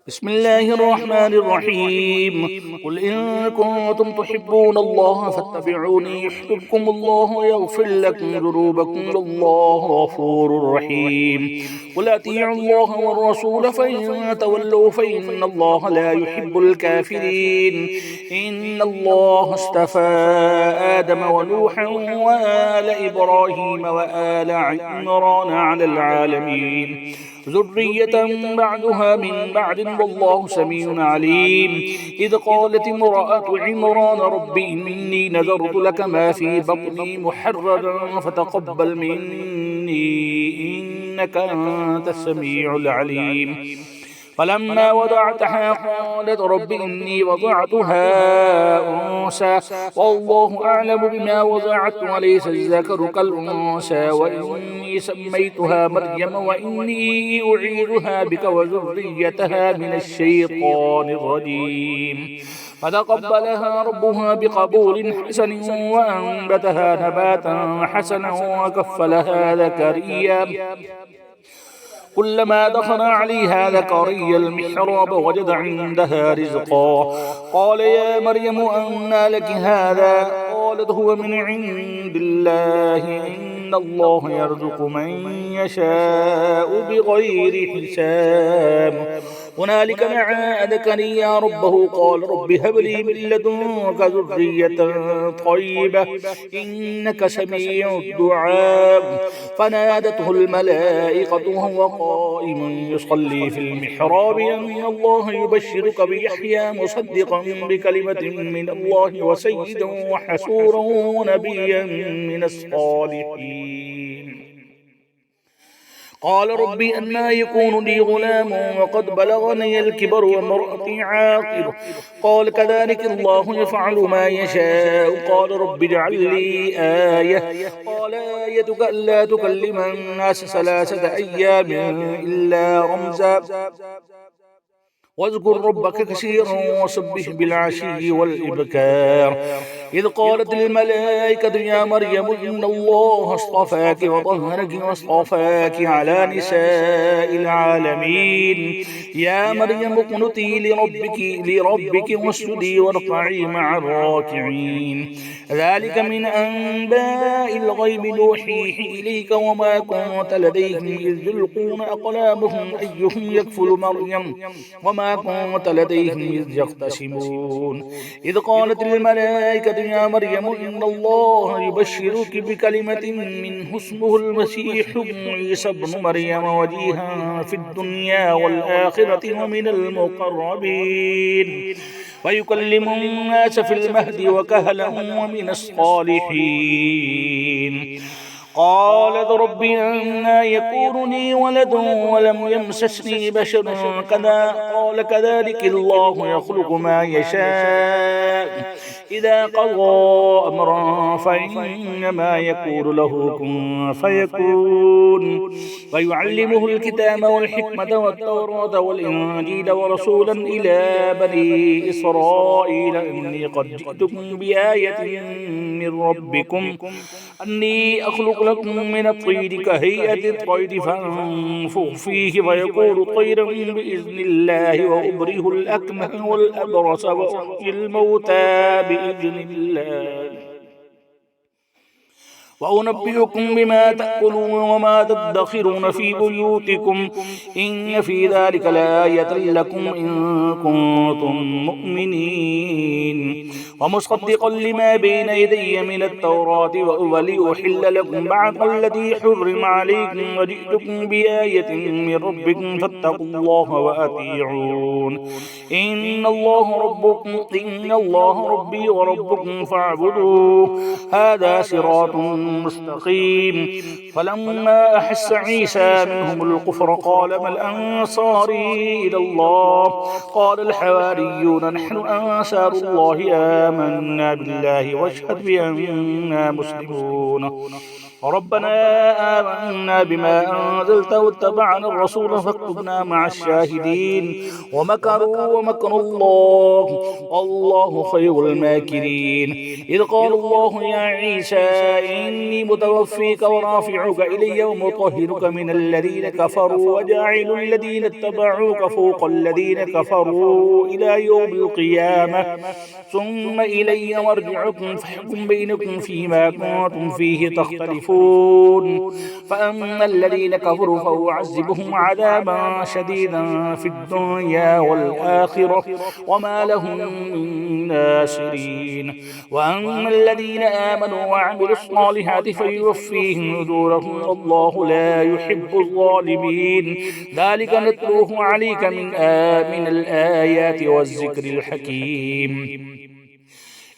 بسم الله الرحمن الرحيم قل إن كنتم تحبون الله فاتبعوني يحببكم الله ويغفر لكم ذنوبكم والله غفور رحيم قل أطيعوا الله والرسول فإن تولوا فإن الله لا يحب الكافرين إن الله اصطفى آدم ونوحا وآل إبراهيم وآل عمران على العالمين ذرية بعدها من بعد والله سميع عليم إذ قالت امرأة عمران رب إني نذرت لك ما في بطني محررا فتقبل مني إنك أنت السميع العليم فلما وضعتها قالت رب إني وضعتها أنثى والله أعلم بما وضعت وليس الذكر كالأنثى وإني سميتها مريم وإني أعيذها بك وذريتها من الشيطان الرجيم فتقبلها ربها بقبول حسن وأنبتها نباتا حسنا وكفلها زكريا كلما دخل عليها زكريا المحراب وجد عندها رزقا قال يا مريم أنى لك هذا قالت هو من عند الله إن الله يرزق من يشاء بغير حساب هنالك دعا زكريا ربه قال رب هب لي من لدنك ذرية طيبة إنك سميع الدعاء فنادته الملائكة وهو قائم يصلي في المحراب أن الله يبشرك بيحيى مصدقا بكلمة من الله وسيدا وحسورا ونبيا من الصالحين قال ربي أنى يكون لي غلام وقد بلغني الكبر وامرأتي عاقر قال كذلك الله يفعل ما يشاء قال رب اجعل لي آية قال آيتك ألا تكلم الناس 3 أيام إلا رمزا واذكر ربك كثيرا وسبح بالعشي والإبكار إذ قالت الملائكة يا مريم إن الله اصطفاك وطهرك واصطفاك على نساء العالمين يا مريم اقنتي لربك واسجدي واركعي مع الراكعين ذلك من أنباء الغيب نوحيه إليك وما كنت لديهم إذ يلقون أقلامهم أيهم يكفل مريم وما كنت لديهم إذ يختصمون إذ قالت الملائكة يا مريم إن الله يبشرك بكلمة منه اسمه المسيح عيسى ابن مريم وجيها في الدنيا والآخرة ومن المقربين ويكلم الناس في المهد وكهلا ومن الصالحين قالت رب أنى يكون لي ولد ولم يمسسني بشر قال كذلك الله يخلق ما يشاء إذا قضى أمرا فإنما يقول له كن فيكون ويعلمه الكتاب والحكمة والتوراة والإنجيل ورسولا إلى بني إسرائيل إني قد جئتكم بآية من ربكم أني أخلق لكم من الطين كهيئة الطير فأنفخ فيه فيكون طيرا بإذن الله وأبره الأكمه والأبرص وأحيي الموتى بإذن الله وأنبئكم بما تأكلون وما تدخرون في بيوتكم إن في ذلك لآية لكم إن كنتم مؤمنين ومصدقا لما بين يدي من التوراة ولأحل لكم بعض الذي حرم عليكم وجئتكم بآية من ربكم فاتقوا الله وأطيعون إن الله ربي وربكم فاعبدوه هذا صراط مستقيم فلما أحس عيسى منهم الكفر قال ما الأنصاري إلى الله قال الحواريون نحن أنصار الله آمنا بالله واشهد بأننا مسلمون ربنا آمنا بما أنزلت واتبعنا الرسول فاكتبنا مع الشاهدين ومكروا ومكر الله والله خير الماكرين إذ قال الله يا عيسى إني متوفيك ورافعك إلي ومطهرك من الذين كفروا وجاعل الذين اتبعوك فوق الذين كفروا إلى يوم القيامة ثم إلي مرجعكم فاحكم بينكم فيما كنتم فيه تختلفون فأما الذين كفروا فأعذبهم عذابا شديدا في الدنيا والآخرة وما لهم من ناصرين وأما الذين آمنوا وعملوا الصالحات فيوفيهم أجورهم والله لا يحب الظالمين ذلك نتلوه عليك من الآيات والذكر الحكيم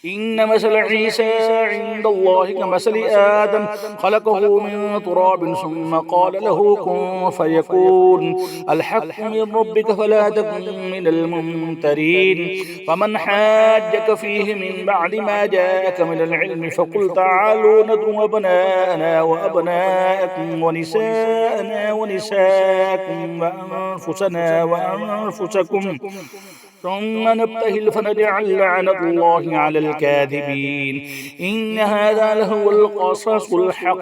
إن مثل عيسى عند الله كمثل آدم خلقه من تراب ثم قال له كن فيكون الحق من ربك فلا تكن من الممترين فمن حاجك فيه من بعد ما جاءك من العلم فقل تعالوا ندعو أبناءنا وأبناءكم ونساءنا ونساءكم وأنفسنا وأنفسكم ثم نبتهل فنجعل لعنة الله على الكاذبين إن هذا لهو القصص الحق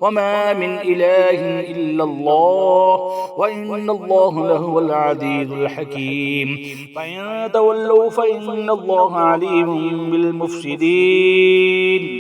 وما من إله إلا الله وإن الله لهو العزيز الحكيم فإن تولوا فإن الله عليم بالمفسدين